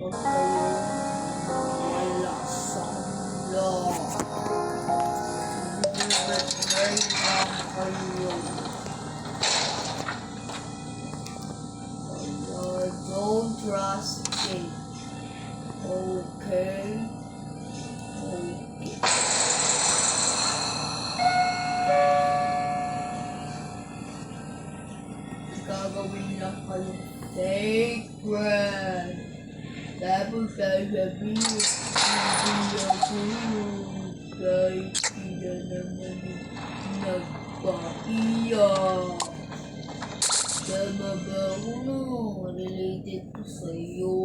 Huwag kayong malasala. Mag-try lang kayo. Kaya don't trust me. Okay? Okay. Gagawin lang kayong fake friend. Tapos sasabihin, hindi ako yun. Kahit sila naman yung nagpaiyak. Tama ba ako no? Related ko sa'yo.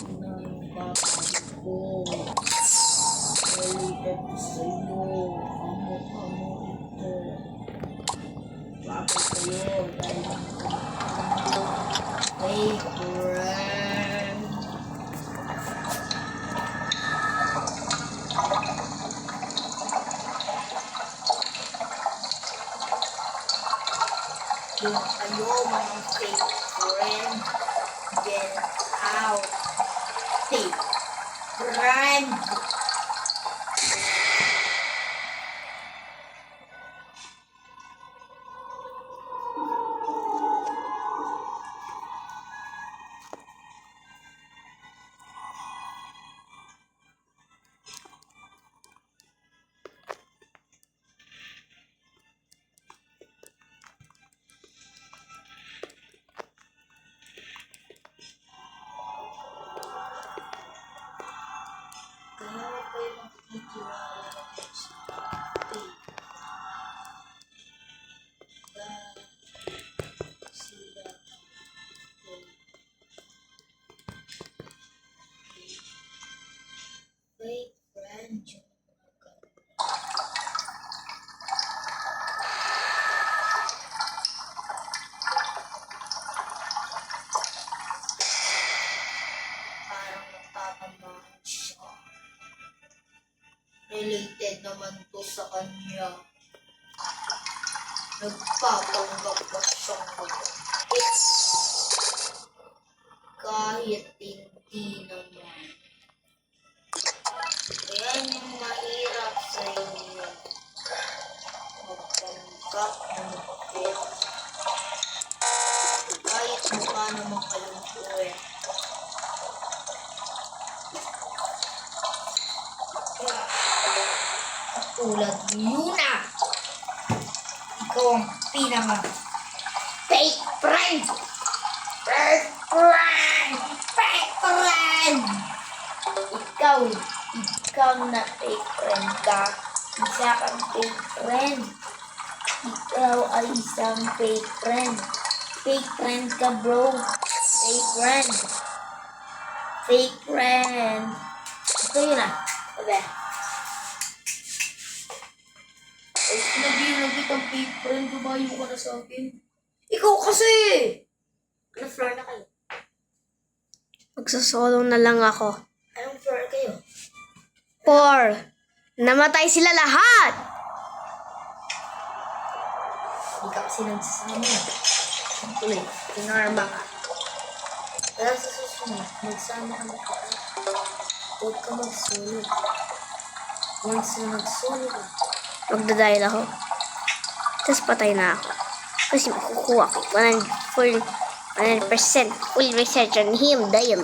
Yun na yung kakain ko. Related ko sa'yo. Amo ito. Bakit sa'yo? Dahil fake friend. Yung kayo mga fake friend, get out. Fake friend. Kaya wag kayo magtitiwala sa fake. Sila fake friend yung mga ganun. Parang natatamaan siya. Related naman to sa kanya. Nagpapanggap pa siyang mabait. Kahit hindi naman. Ayan yung mahirap sa inyo. Magpanggap na mabait. Kahit mukha naman kayong puwet. Tulad niyo na. Ikaw ang pinaka fake friend. Fake friend. Fake friend. Ikaw na fake friend ka. Isa kang fake friend. Ikaw ay isang fake friend. Fake friend ka, bro. Fake friend. Fake friend. Ito yun ah. Okay. Ay, sinabihan kitang fake friend, lumayo ka na sa akin. Ikaw kasi! Ano floor na kayo? Magsasolo na lang ako. Anong floor kayo? 4. Namatay sila lahat! Hindi ka kasi nagsasama. Tuloy, pinarma ka. Kaya sa susunod, magsama ka na kita. Huwag ka mag-solo. Once na nag-solo ka, Magdadial ako. Tapos patay na ako. Kasi makukuha ko 100% full research on him. Damn.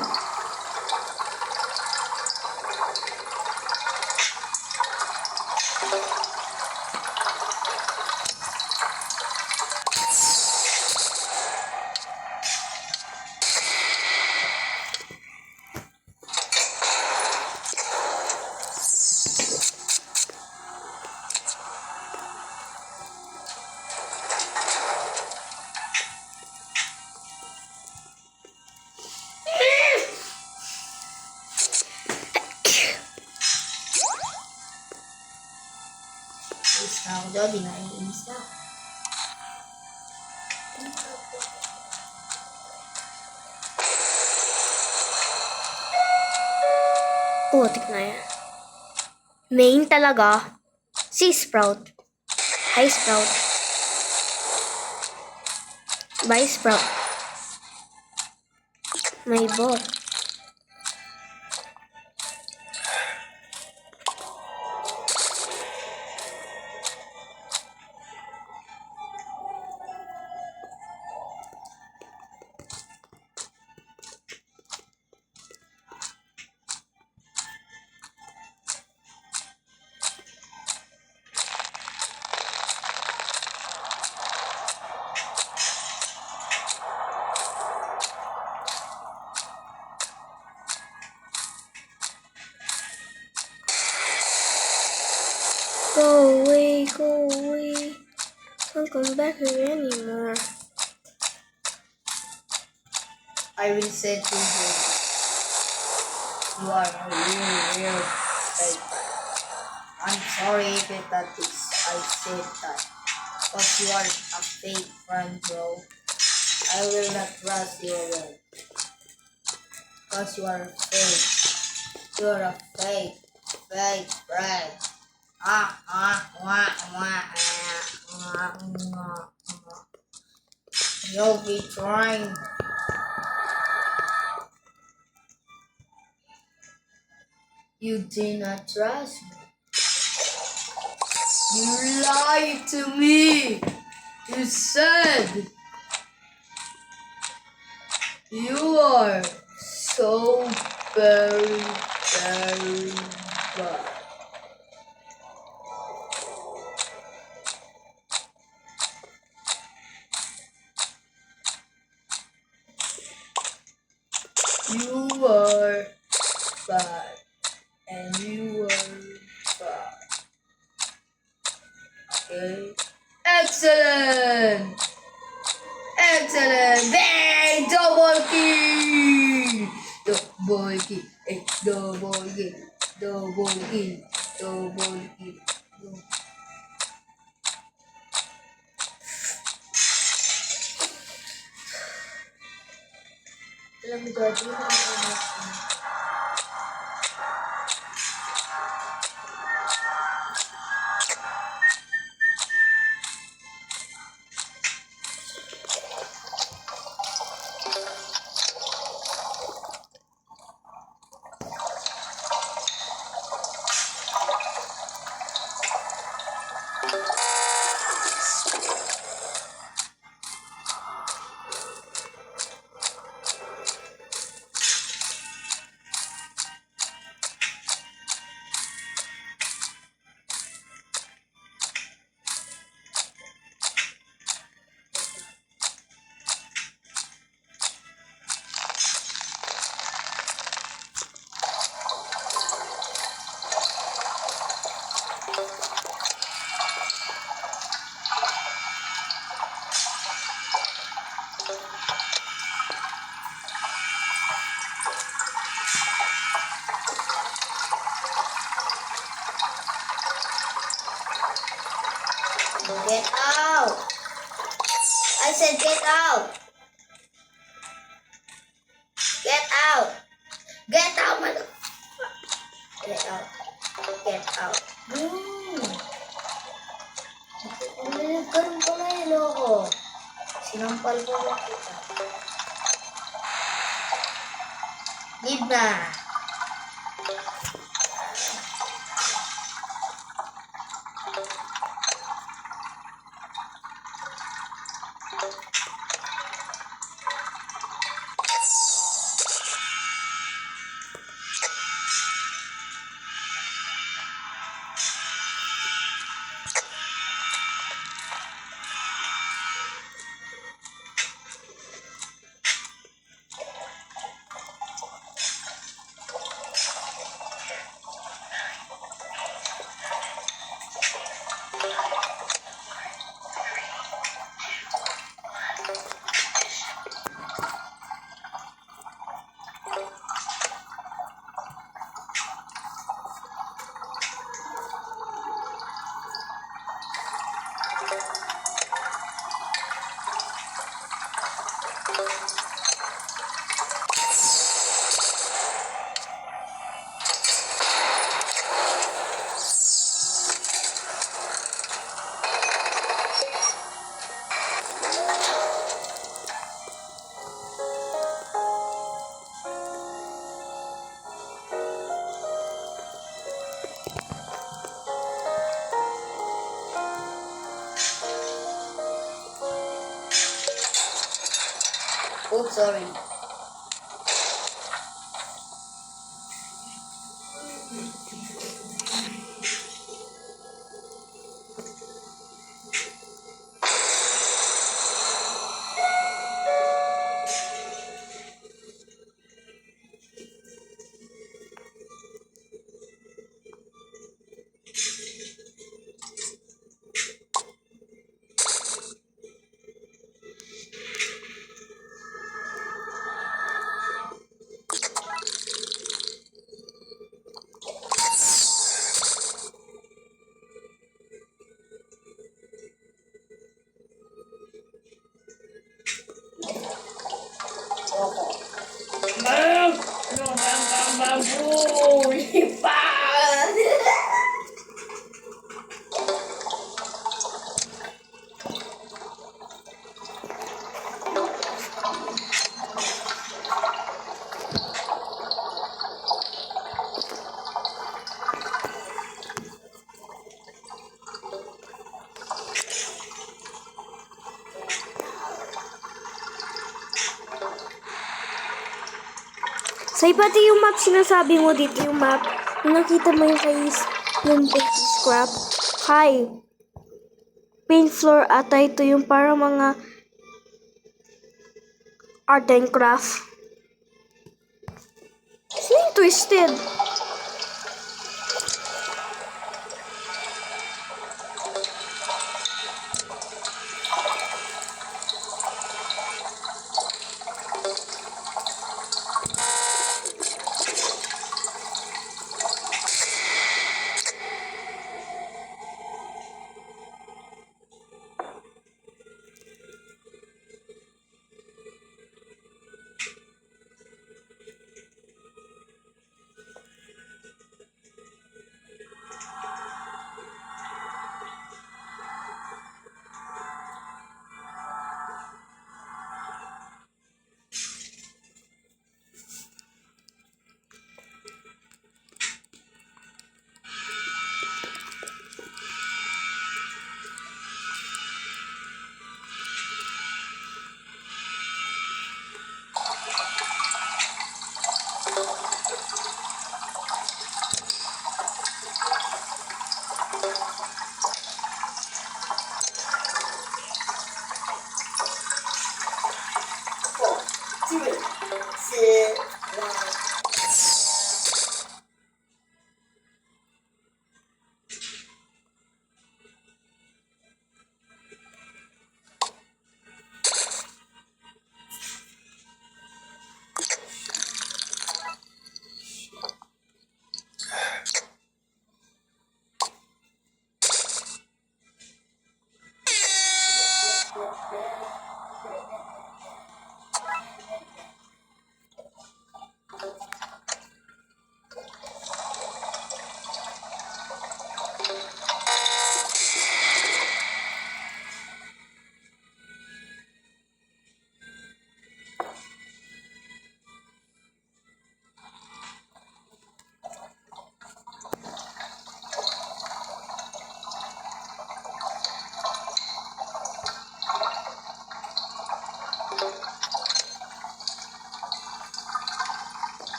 inis na ako doon, inis na ako. Putik na yan. Main talaga. Si Sprout. Hi, Sprout. Bye, Sprout. May bot. come back here anymore. I will say to you, you are a real fake. I'm sorry if it that is I said that. But you are a fake friend, bro. I will not trust you again. Because you are fake. You are a fake friend. You'll be trying. You did not trust me. You lied to me. You said you are so very bad. You are bad. And you are bad. Okay? Excellent! Excellent! Bang! Double kill! Double kill! Double kill! Double kill! Double kill! Alam mo, Daddy, get out! I said get out! Get out! Get out, motherfucker! Get out! Get out! Ganun pala yung loko. Sinampal ko lang kita. Give na! Oops, sorry. Say, pati yung map sinasabi mo dito, yung map. Yung nakita mo yung kay yung baby scrap. Hi. Paint floor ata ito yung para mga art and craft. Sino yung twisted? Four, three, two, one.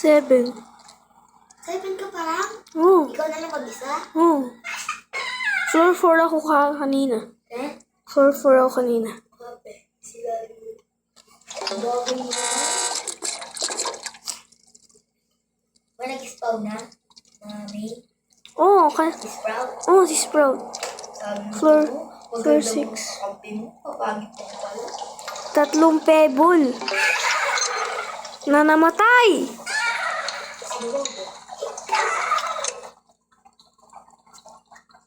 7. 7 ka pa lang? Oh. Ikaw na lang mag-isa? Oh. Floor 4 ako kanina. Eh? Floor 4 ako kanina. Kape. Sila yun. Bago mo na. Ba nag-spawn na? May Oh, sprout. oh, si Sprout. Sabi mo, Floor maganda 6. mo kape mo. Kapagit mo pala. 3 pebble. Na namatay. Siguro.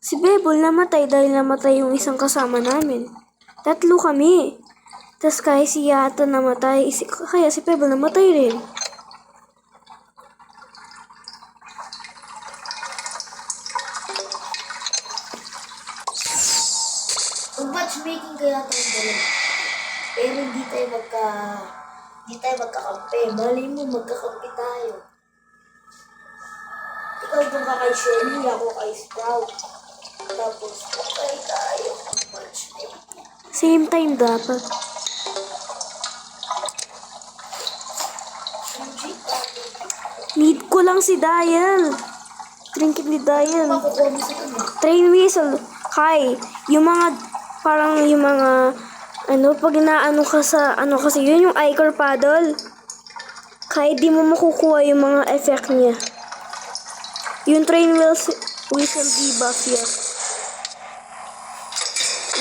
Si Bebol namatay dahil namatay yung isang kasama namin. 3 kami. Tapos kaya si Yata namatay, kaya si Bebol namatay rin. Mag-matchmaking kaya tayo dalawa. Pero hindi tayo magkakampi. Malay mo, magkakampi tayo. Ikaw doon ka kay Shelly, ako kay Sprout. Tapos, tayo mag-matchmaking. Same time dapat. Need ko lang si Dial. Trinket ni Dial. Makukuha mo sa kanya. Train whistle. Hi. Yung mga, parang yung mga, pag inaano ka sa, kasi yun yung icar paddle. Kahit di mo makukuha yung mga effect niya. Yung train whistle debuff yan.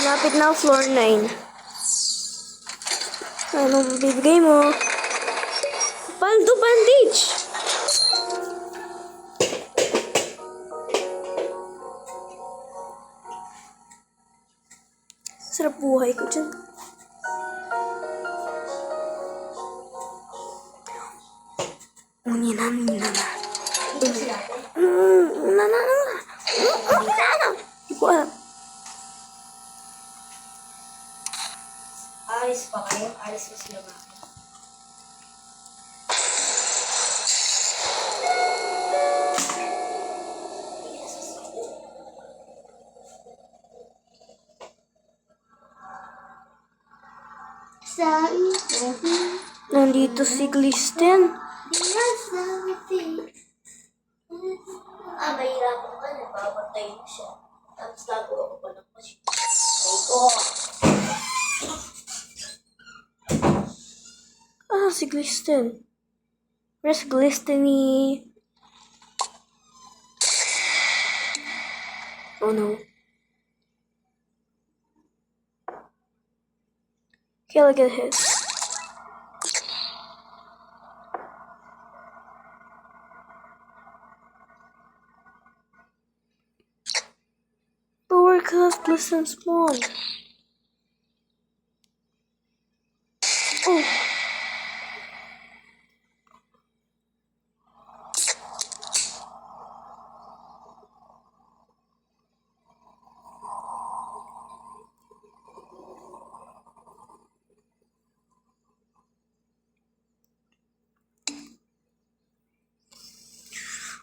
Lapit na floor 9. Anong bibigay mo? Paldo bandage! Sarap buhay ko dyan. Unina. Ito sila. Hindi ko alam. Alis pa kayo? Alis pa sila ba? Sa Nandito si Glisten. mahirapan ka. Nagbabatay mo siya. Tapos gagawa ko pa ng machine. Ay ko. Si Glisten. Where's Glisteny? Oh no. Okay, look at his. But where could Glisten spawn? Oh.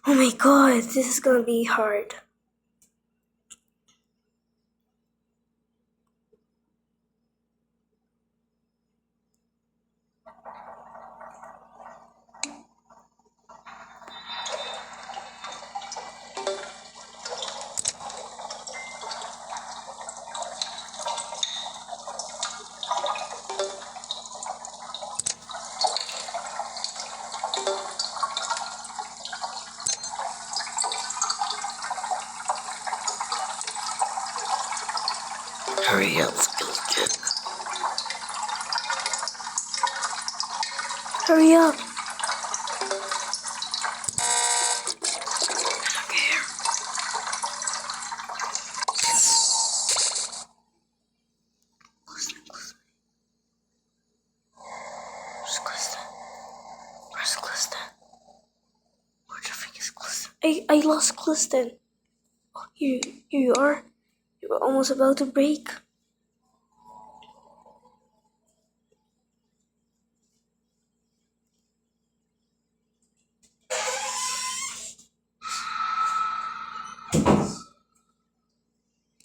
Oh my god, this is gonna be hard. Hurry up, Skeleton. Hurry up. Where's Glisten? Where's Glisten? Where the freak is Glisten? I lost Glisten. Oh, here you are. You were almost about to break.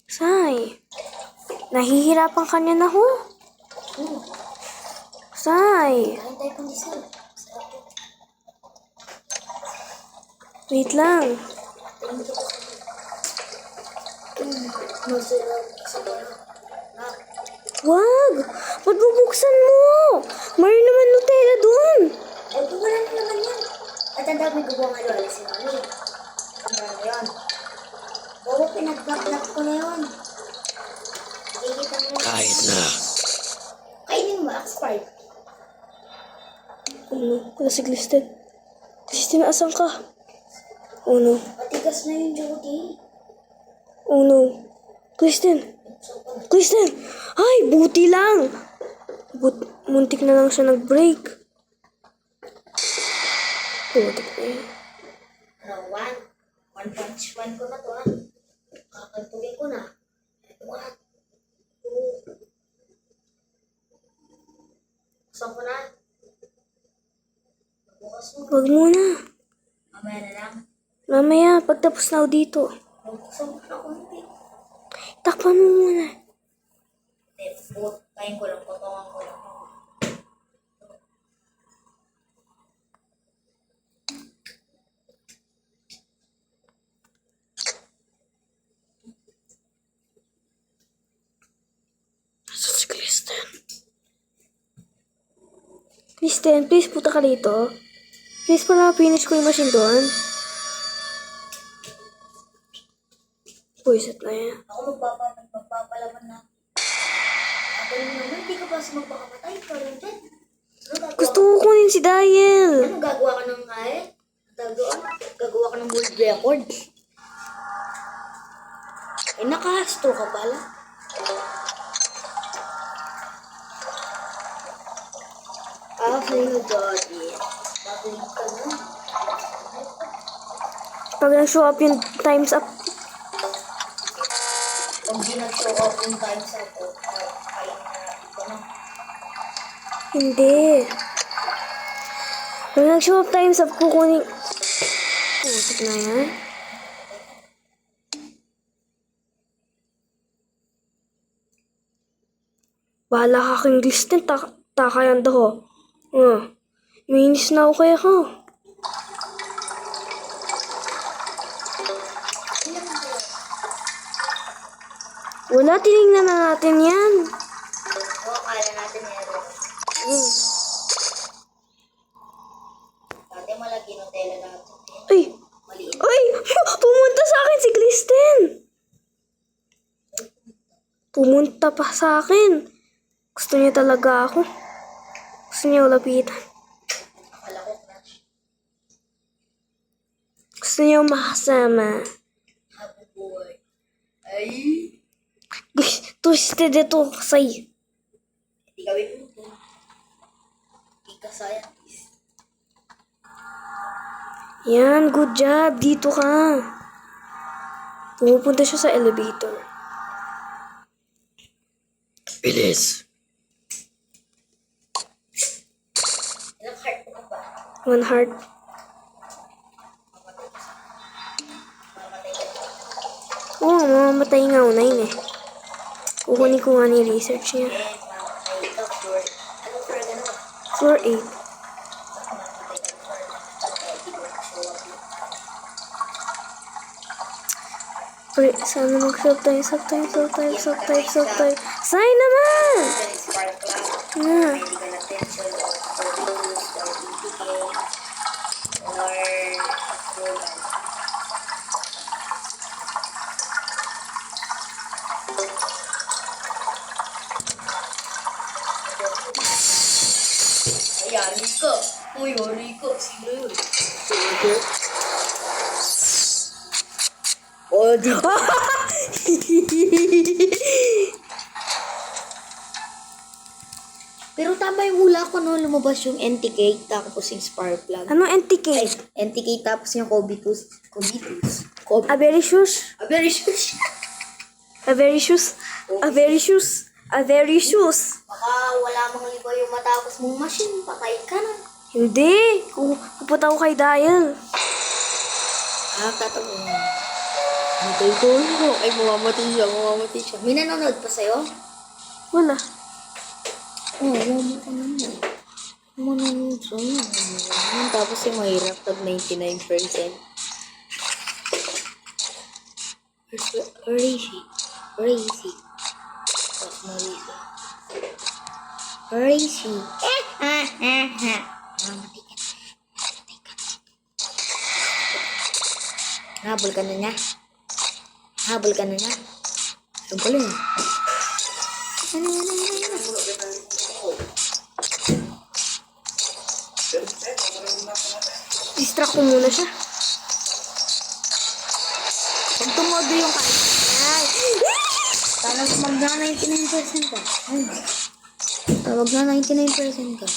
Sai, nahihirapan ka niya na ho. Sai, Kain tayo pang dessert. Wait lang. Masarap sa mga. Wag! Ba't bubuksan mo? Mayroon naman Nutella dun. Ay, wala na naman yan. At ang dami ko nga lola si Mami. Ang dami yun. Oo, pinag-block ko na yun. Kikita mo na. Kahit na. Kainin mo, X5. Oh no, wala si Glisten. Glisten, asan ka? Oh no, Matigas na yung Jody. oh no. Glisten! Glisten! Ay, buti lang! Muntik na lang siya nag-break. Butik na yun. Ano, one punch one ko na to, ha? Kakantugin ko na. One, two. Buksan ko na. Bukas mo. Wag muna. Mamaya na lang. Mamaya, pagtapos na ako dito. Buksan ko na konti. Takpan mo muna. Kain ko lang, potongan ko lang. Nasa si Kristen. Kristen, please puta ka dito. Please pala finish ko yung machine doon. Puiset na yan. Ako magpapalaman na. Ako naman, hindi ka ba sa magpakamatay? Parang dyan. Gusto ko kunin si Dial. Ano gagawa ka ng kaya? Gagawa ka ng world record? Eh, naka-stroke ka pala. Sa'yo, Jody. Babalik ka na. Pag nag-show up yung times up, Kung di nag-show up yung times ako, kaya na ito na. hindi. Pag nag-show up times up, kukunin. Putik na yan. Bahala ka kang Glisten, takayan daw. Minis na ako kaya ka. Wala, tinignan na natin yan. Oo, kaya natin meron. Dati malaki Nutella natin. Ay! Maliit. Ay! Pumunta sa akin si Glisten! Pumunta pa sa akin. Gusto niya talaga ako. Gusto niya lapitan. Akala ko crush. Gusto niya makasama. Happy boy. Ay! Twisted ito kasi. Hindi gawin mo ito. Hindi ka scientist. Yan, good job. Dito ka. Pumupunta siya sa elevator. Bilis. Ilang heart mo ba? 1 heart. Mamatay ka. Oo, mamamatay nga unay eh. Kukunin ko nga ni research niya. Mamatay ka for... Anong for gano'n? Floor 8. Mamatay ka for... Hindi ko show up yun. Pre, sana mag-swap tayo. Sign naman! Then it's spark club. Yeah. Medical attention or photos or BTK or approval. Ayan, Rico. Uy, Rico. Sino yun? Oh, di ba? Pero tama yung hula ko no, lumabas yung NTK tapos yung spark plug. Anong NTK? Ay, NTK tapos yung Cobitus. Avericious? Avericious. Avericious? Avericious? Avericious? Baka wala mang liba yung matapos mong machine, patay ka na. Hindi. Pupunta ko kay Dial. Tatanong. Matay ko no. Ay, mamamatay siya. May nanonood pa sa'yo? Wala. Oo, mamamatay naman. Manonood sa'yo. Tapos yung mahirap, tag 99%. Where is he? Where is he? What's my reason? Where is he? Habol ka na niya. Habol ka na niya. Habol niya. Distract ko muna siya. Pag tumodo yung kanya. Sana mag na 99% ka. Wag na 99% ka.